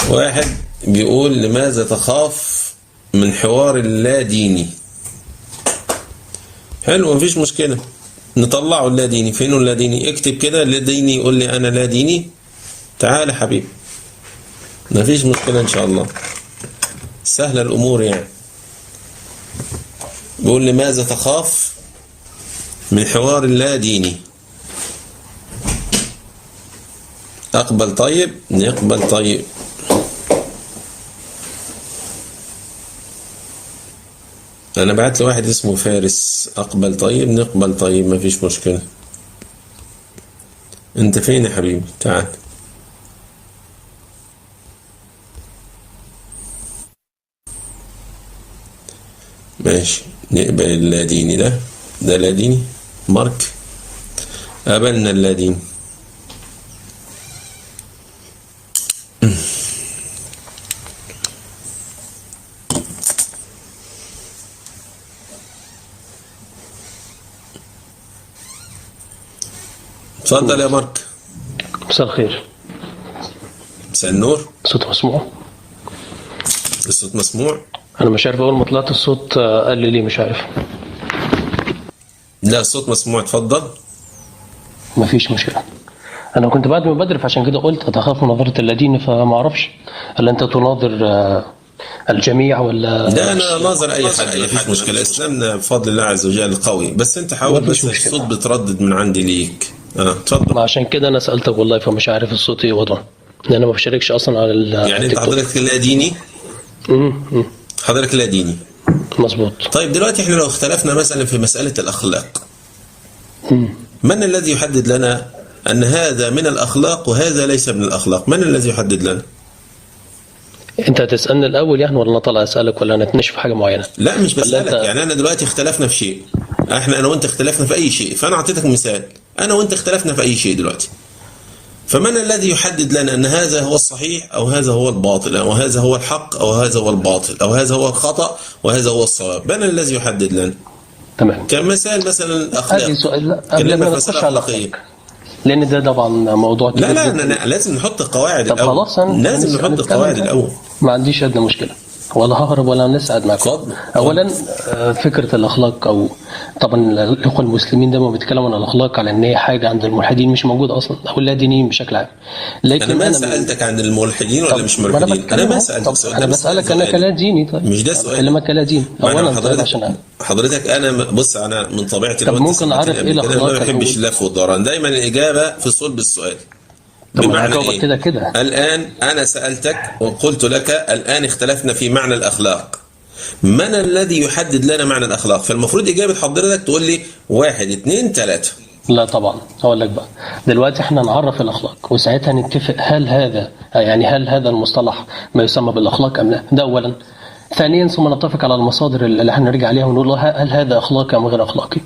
واحد بيقول لماذا تخاف من حوار اللا ديني؟ حلو، مفيش مشكلة، نطلعه اللا ديني. فينه اللا ديني؟ اكتب كده لا ديني، يقول لي انا لا ديني. تعال حبيبي، مفيش مشكلة ان شاء الله، سهلة الامور يعني. بيقول لماذا تخاف من حوار اللا ديني؟ اقبل طيب، نقبل طيب. انا بعت له واحد اسمه فارس، اقبل طيب، نقبل طيب، مفيش مشكلة. انت فين يا حبيبي؟ تعال. ماشي، نقبل اللاديني ده لاديني مارك، قابلنا اللاديني. اتفضل يا مارك. مساء الخير. مساء النور. الصوت مسموع؟ الصوت مسموع. انا مش عارف، اول ما طلعت الصوت قال لي ليه مش عارف. لا الصوت مسموع، اتفضل. مفيش مشكله. انا كنت بعد ما بدري، فعشان كده قلت اتخاف من نظره الذين، فما اعرفش هل انت تناظر الجميع ولا لا انا ناظر اي حد، مفيش مشكله. اسلامنا بفضل الله عز وجل قوي، بس انت حاول، بس الصوت بتردد من عندي ليك. اتفضل. ما عشان كده انا سالتك والله، فمش عارف الصوت ايه وضعه، لان انا ما بشاركش اصلا على يعني انت حضرتك لا ديني؟ حضرتك لا ديني، مظبوط. طيب دلوقتي احنا لو اختلفنا مثلا في مساله الاخلاق، من الذي يحدد لنا ان هذا من الاخلاق وهذا ليس من الاخلاق؟ من الذي يحدد لنا؟ انت هتسالني الاول يعني، ولا انا طالع اسالك، ولا نتناقش في حاجه معينه؟ لا مش بسالك يعني، انا دلوقتي اختلفنا في شيء، انا وانت اختلفنا في اي شيء، فانا اعطيتك مثال، انا وانت اختلفنا في اي شيء دلوقتي، فمن الذي يحدد لنا ان هذا هو الصحيح او هذا هو الباطل، او هذا هو الحق او هذا هو الباطل، او هذا هو الخطأ وهذا هو الصواب؟ من الذي يحدد لنا؟ تمام. كمثال مثلا الاخلاق، هذه سؤال قبل ما نخش على الاخلاق، لان ده طبعا موضوع كبير. لا لازم نحط قواعد طب الاول. خلاص، لازم نحط قواعد الاول. ما عنديش ادنى مشكله، ولا ههرب ولا نسعد معكم. اولا فكره الاخلاق، او طبعا الاخوه المسلمين دايما بيتكلموا عن الاخلاق على ان هي حاجه عند الملحدين مش موجوده اصلا، او اللادينيين بشكل عام. لكن انا ما سالتك عن الملحدين ولا مش ملحدين، انا ما سالتك سؤال. انا بسالك انا كلا ديني. طيب مش ده سؤال، كلمه كلا دين. اولا حضرتك انا بص، انا من طبيعتي طب ممكن اعرف ايه الاخلاق؟ انا ما بحبش اللف والدوران، دايما الاجابه في صلب السؤال. بمعنى ايه؟ كده الان انا سالتك وقلت لك الان اختلفنا في معنى الاخلاق، من الذي يحدد لنا معنى الاخلاق؟ فالمفروض اجابه حضرتك تقول لي 1 2 3. لا طبعا، هقول لك بقى دلوقتي احنا نعرف الاخلاق، وساعتها نتفق هل هذا المصطلح ما يسمى بالاخلاق ام لا. ده اولا. ثانيا، ثم نتفق على المصادر اللي احنا نرجع عليها ونقول هل هذا اخلاقي ام غير اخلاقي.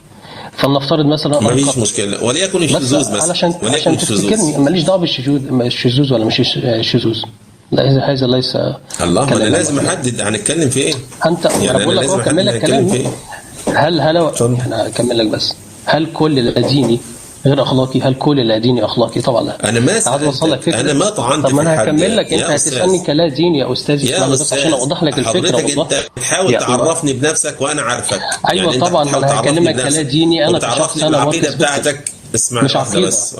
فلنفترض مثلا ما فيش مشكله، وليكن الشذوذ مثلا، عشان تفتكرني ماليش دعوه بالشذوذ ولا مش الشذوذ. لا هذا ليس. الله، ما انا لازم احدد هنتكلم في ايه. انت يعني بقول لك اكمل لك كلامي. انا اكمل لك بس. هل كل الاديني غير اخلاقي؟ هل كل الاديني اخلاقي؟ طبعا لا. انا ما سألتك، انا ما طعنت في حد. طب انا هكمل لك، انت هتسالني كلا ديني يا استاذي، بس عشان اوضح لك الفكره. حضرتك انت بتحاول تعرفني بنفسك وانا عارفك. ايوه يعني طبعا انا هكلمك كلا ديني، انا تعرفني العقيده بتاعتك. اسمع واحده بس،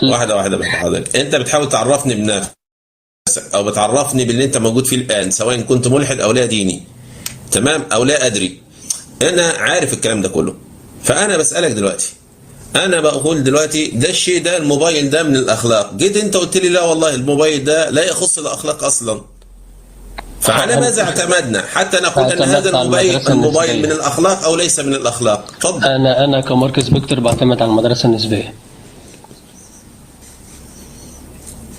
واحده بس. حضرتك انت بتحاول تعرفني بنفسك او بتعرفني باللي انت موجود فيه الان، سواء كنت ملحد او لا ديني، تمام، او لا ادري. انا عارف الكلام ده كله، فانا بسالك دلوقتي، انا بقول دلوقتي ده الشيء ده، الموبايل ده من الاخلاق. جيت انت قلت لي لا والله الموبايل ده لا يخص الاخلاق اصلا. فعلى ماذا اعتمدنا حتى نقول ان هذا الموبايل من الاخلاق او ليس من الاخلاق؟ اتفضل. انا كماركس فيكتور بعتمد على المدرسه النسبيه.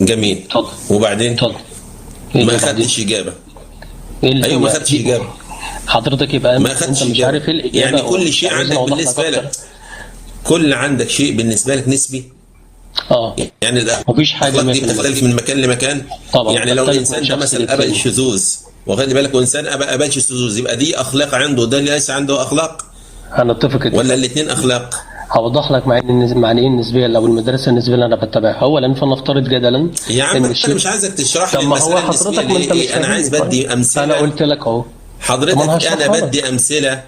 جميل. اتفضل. وبعدين؟ اتفضل. ما خدتش اجابه. ايوه ما خدتش اجابه حضرتك. يبقى انت مش عارف ايه الاجابه. يعني كل شيء عندك بالنسبه لك، كل عندك شيء بالنسبه لك نسبي. يعني مفيش حاجه دي بتختلف من مكان لمكان طبعا. يعني لو الانسان ده مثلا ابى الشذوذ، واخد بالك، وانسان ابى الشذوذ، يبقى دي اخلاق عنده، ده ليس عنده اخلاق. هنتفق ولا الاثنين اخلاق؟ هوضح لك معنى ايه النسبيه او المدرسه النسبيه اللي انا بتبعها. اولا فلنفترض جدلا يا عم انا مش عايزك تشرح لي المساله النسبيه دي ايه، انا عايز بدي امثله. انا قلت لك اهو حضرتك انا بدي امثله،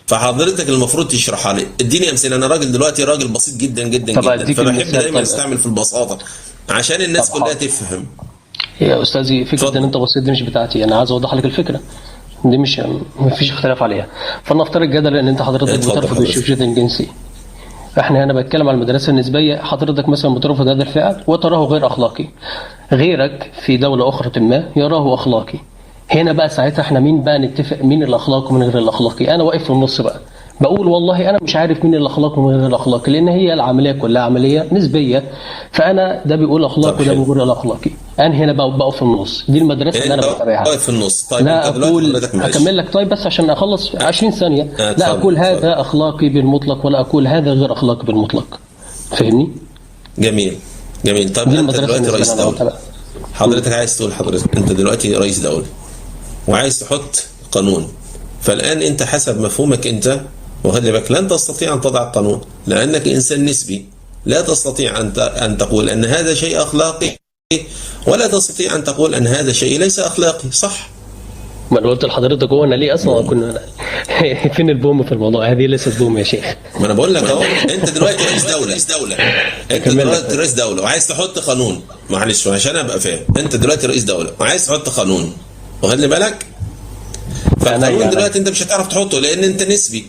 فحضرتك المفروض تشرحها لي. اديني امثله. انا راجل بسيط جدا جدا جدا، فبحب دايما استعمل في البساطه عشان الناس كلها تفهم. يا استاذي فكره ان انت بسيط دي مش بتاعتي، انا عايز اوضح لك الفكره دي، مش مفيش اختلاف عليها. فلنفترض جدلا ان انت حضرتك بترفض الشذوذ الجنسي. احنا هنا بتكلم على المدرسه النسبيه. حضرتك مثلا بترفض هذا الفعل وتراه غير اخلاقي، غيرك في دوله اخرى ما يراه اخلاقي. هنا بقى ساعتها احنا مين بقى نتفق مين الاخلاقي ومين غير الاخلاقي؟ انا واقف في النص بقى بقول والله انا مش عارف مين الاخلاقي ومين غير الاخلاقي، لان هي العمليه كلها عمليه نسبيه. فانا ده بيقول اخلاقي وده بيقول الاخلاقي. انا هنا بقى في النص. دي المدرسه اللي انا بتابعها. واقف في النص. طيب لا اقول هكمل لك طيب بس عشان اخلص 20 ثانيه. لا اقول هذا اخلاقي بالمطلق ولا اقول هذا غير اخلاقي بالمطلق. فاهمني؟ جميل. طيب انت دلوقتي رئيس دوله. حضرتك عايز تقول انت دلوقتي رئيس دوله وعايز تحط قانون. فالان انت حسب مفهومك انت، وخلي بالك، لن تستطيع ان تضع قانون لانك انسان نسبي. لا تستطيع ان تقول ان هذا شيء اخلاقي، ولا تستطيع ان تقول ان هذا شيء ليس اخلاقي. صح؟ ما انا قلت لحضرتك هو انا ليه اصلا كنا فين البوم في الموضوع؟ هذه ليست بوم يا شيخ. ما انا بقول لك اهو، انت دلوقتي رئيس دوله وعايز تحط قانون. معلش عشان ابقى فاهم، انت دلوقتي رئيس دوله وعايز تحط قانون، وخلي بالك فالقانون دلوقتي انت مش هتعرف تحطه لان انت نسبي.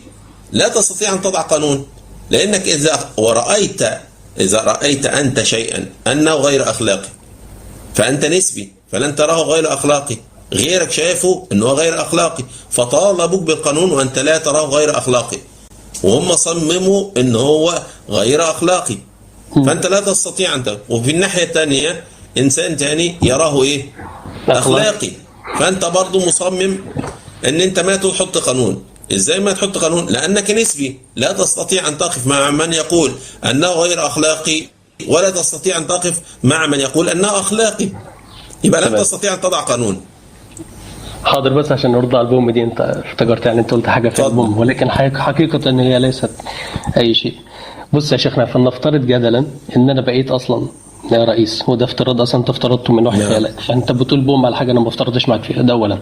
لا تستطيع ان تضع قانون لانك اذا رايت انت شيئا انه غير اخلاقي فانت نسبي، فلن تراه غير اخلاقي. غيرك شايفه انه غير اخلاقي فطالبوك بالقانون وانت لا تراه غير اخلاقي، وهم صمموا ان هو غير اخلاقي، فانت لا تستطيع انت. وفي الناحيه الثانيه انسان ثاني يراه ايه؟ اخلاقي. فانت برضو مصمم ان انت ما تحط قانون. ازاي ما تحط قانون؟ لانك نسبي، لا تستطيع ان تقف مع من يقول انه غير اخلاقي ولا تستطيع ان تقف مع من يقول انه اخلاقي، يبقى لن تستطيع ان تضع قانون. حاضر بس عشان نرد على البوم دي، انت افتكرت يعني انت قلت حاجه في البوم، ولكن حقيقه ان هي ليست اي شيء. بص يا شيخنا، فلنفترض جدلا ان انا بقيت اصلا يا رئيس، وده افتراض اصلا انت افترضته من وحي خيالك، فانت بتقول بوم على حاجه انا ما افترضتش معاك فيها. ده اولا.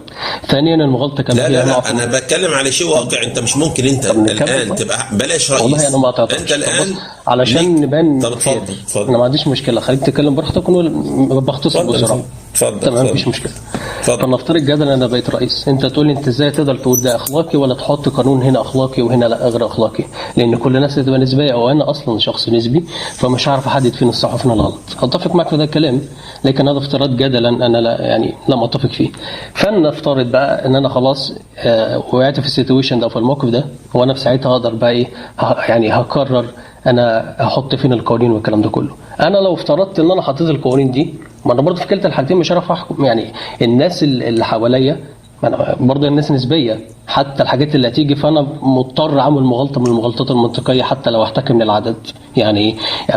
ثانيا المغالطه كان لا انا بتكلم على شيء واقع. انت مش ممكن انت الان تبقى بلاش رئيس. والله انا ما قطعتك انت الان علشان نبان. طب اتفضل. انا ما عنديش مشكله، خليك تتكلم براحتك وبختصر بسرعه. تمام مفيش مشكله. فنفترض جدلا انا بقيت رئيس، انت تقول لي انت ازاي تقدر تقول ده اخلاقي ولا تحط قانون هنا اخلاقي وهنا لا غير اخلاقي؟ لان كل الناس تبقى نسبيه، او انا اصلا شخص نسبي فمش عارف احدد فين الصح وفين الغلط. اتفق معك في ده الكلام، لكن هذا افتراض جدلا انا لا يعني لم اتفق فيه. فلنفترض بقى ان انا خلاص وقعت في السيتويشن ده في الموقف ده، وانا في ساعتها اقدر بقى ايه يعني هقرر انا هحط فين القوانين والكلام ده كله. انا لو افترضت ان انا حطيت القوانين دي، ما انا برضه في كلتا الحالتين مش هعرف احكم. يعني الناس اللي حواليا برضه الناس نسبيه، حتى الحاجات اللي هتيجي فانا مضطر اعمل مغالطه من المغالطات المنطقيه حتى لو احتكم من العدد. يعني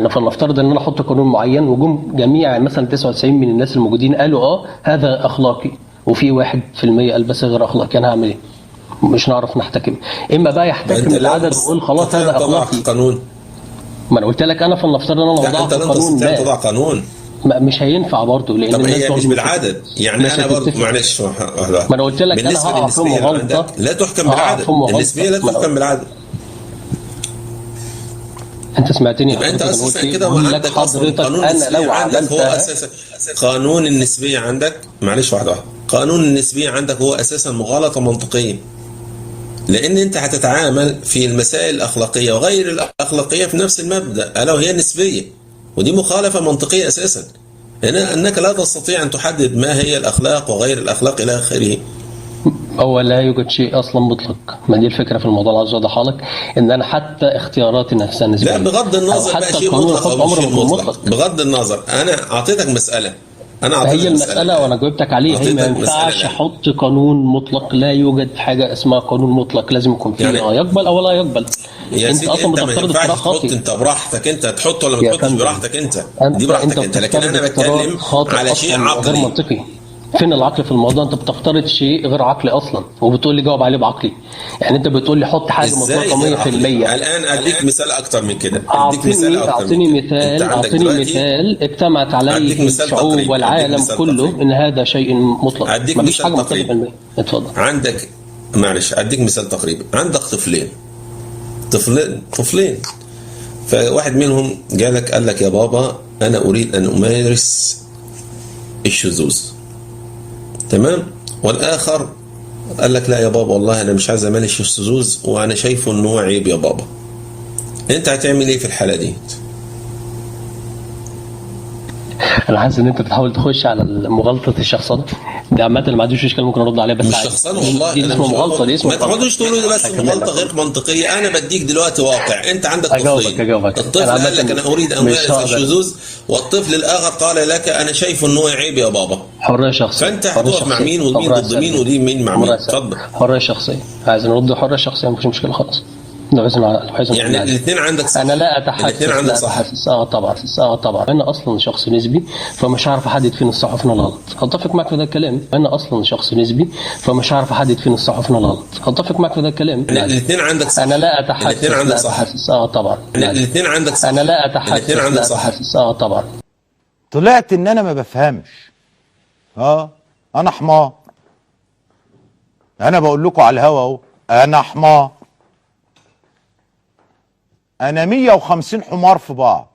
فلنفترض ان انا احط قانون معين وجم جميع مثلا 99 من الناس الموجودين قالوا هذا اخلاقي، وفي 1% قال بس غير اخلاقي، انا هعمل ايه؟ مش نعرف نحتكم. اما بقى يحتكم العدد ويقول خلاص هذا اخلاقي. قانون. ما انا قلت لك انا فلنفترض ان انا وضعت قانون لا تضع قانون مش هينفع برضه، لان طب هي مش بالعدد. يعني انا برضه معلش ما انا قلت لك انا هقع في مغالطه لا تحكم بالعدد. النسبيه لا تحكم بالعدد. انت سمعتني؟ انت اساسا كده وعندك حضرتك انا لو عندك هو اساسا قانون النسبيه عندك. معلش واحده قانون النسبيه عندك هو اساسا مغالطه منطقيه، لان انت هتتعامل في المسائل الاخلاقيه وغير الاخلاقيه في نفس المبدا الا وهي النسبيه، ودي مخالفه منطقيه اساسا. هنا انك لا تستطيع ان تحدد ما هي الاخلاق وغير الاخلاق الى اخره. هو لا يوجد شيء اصلا مطلق. ما دي الفكره في الموضوع اللي عايز اوضحها لك، ان انا حتى اختياراتي نفسها نسبيه. لا بغض النظر بقى شيء مطلق او مش مطلق، بغض النظر انا اعطيتك مساله. هي المسألة وأنا جاوبتك عليه. هي ما ينفعش أحط قانون مطلق. لا يوجد حاجة اسمها قانون مطلق، لازم يكون فيه يعني يقبل أو لا يقبل. أنت أصلا بتفترض افتراض خاطئ. أنت براحتك، أنت تحط ولا ما تحطش براحتك. أنت دي براحتك أنت، لكن أنا بتكلم على شيء عقلي. غير منطقي. فين العقل في الموضوع؟ انت بتفترض شيء غير عقلي اصلا وبتقول لي جاوب عليه بعقلي. يعني انت بتقول لي حط حاجه مطلقه 100%. الان اديك مثال اكتر من كده. اعطيني مثال اجتمعت عليه الشعوب والعالم كله ان هذا شيء مطلق. مفيش حاجه مطلقه 100%. اتفضل. عندك معلش اديك مثال تقريبا. عندك طفلين فواحد منهم جالك قال لك يا بابا انا اريد ان امارس الشذوذ، تمام؟ والاخر قال لك لا يا بابا والله انا مش عايز امارس الشذوذ وانا شايفه ان هو عيب يا بابا. انت هتعمل ايه في الحاله دي؟ انا حاسس ان انت بتحاول تخش على مغالطه الشخصنه. ده عامه ما عنديش اشكال ممكن ارد عليه، بس مش شخصنه والله. دي اسمه مغالطه، دي اسمه ما تقعدوش تقولوا لي بس مغالطه غير منطقيه. انا بديك دلوقتي واقع. انت عندك طفلين، أجاوبك. الطفل قال لك انا اريد ان امارس الشذوذ، والطفل الاخر قال لك انا شايف ان هو عيب يا بابا. حريه شخصيه. فانت هتقف مع مين ومين ضد مين ودي مين مع مين؟ اتفضل. حريه شخصيه. عايز نرد حريه شخصيه، مفيش مشكله خالص. يعني الاثنين عندك صح. انا لا اتحسس. طبعا انا اصلا شخص نسبي فمش عارف احدد فين الصح وفين الغلط. اتفق معك في ده الكلام. انا اصلا شخص نسبي فمش عارف احدد فين الصح وفين الغلط. اتفق معك في ده الكلام. الاثنين عندك صح. انا لا اتحسس. الاثنين عندك صح. طبعا الاثنين عندك صح. انا لا اتحسس. الاثنين عندك صح. طبعا. طلعت ان انا ما بفهمش. انا حمار. انا بقول لكم على الهوا اهو، انا حمار. انا 150 حمار في بعض.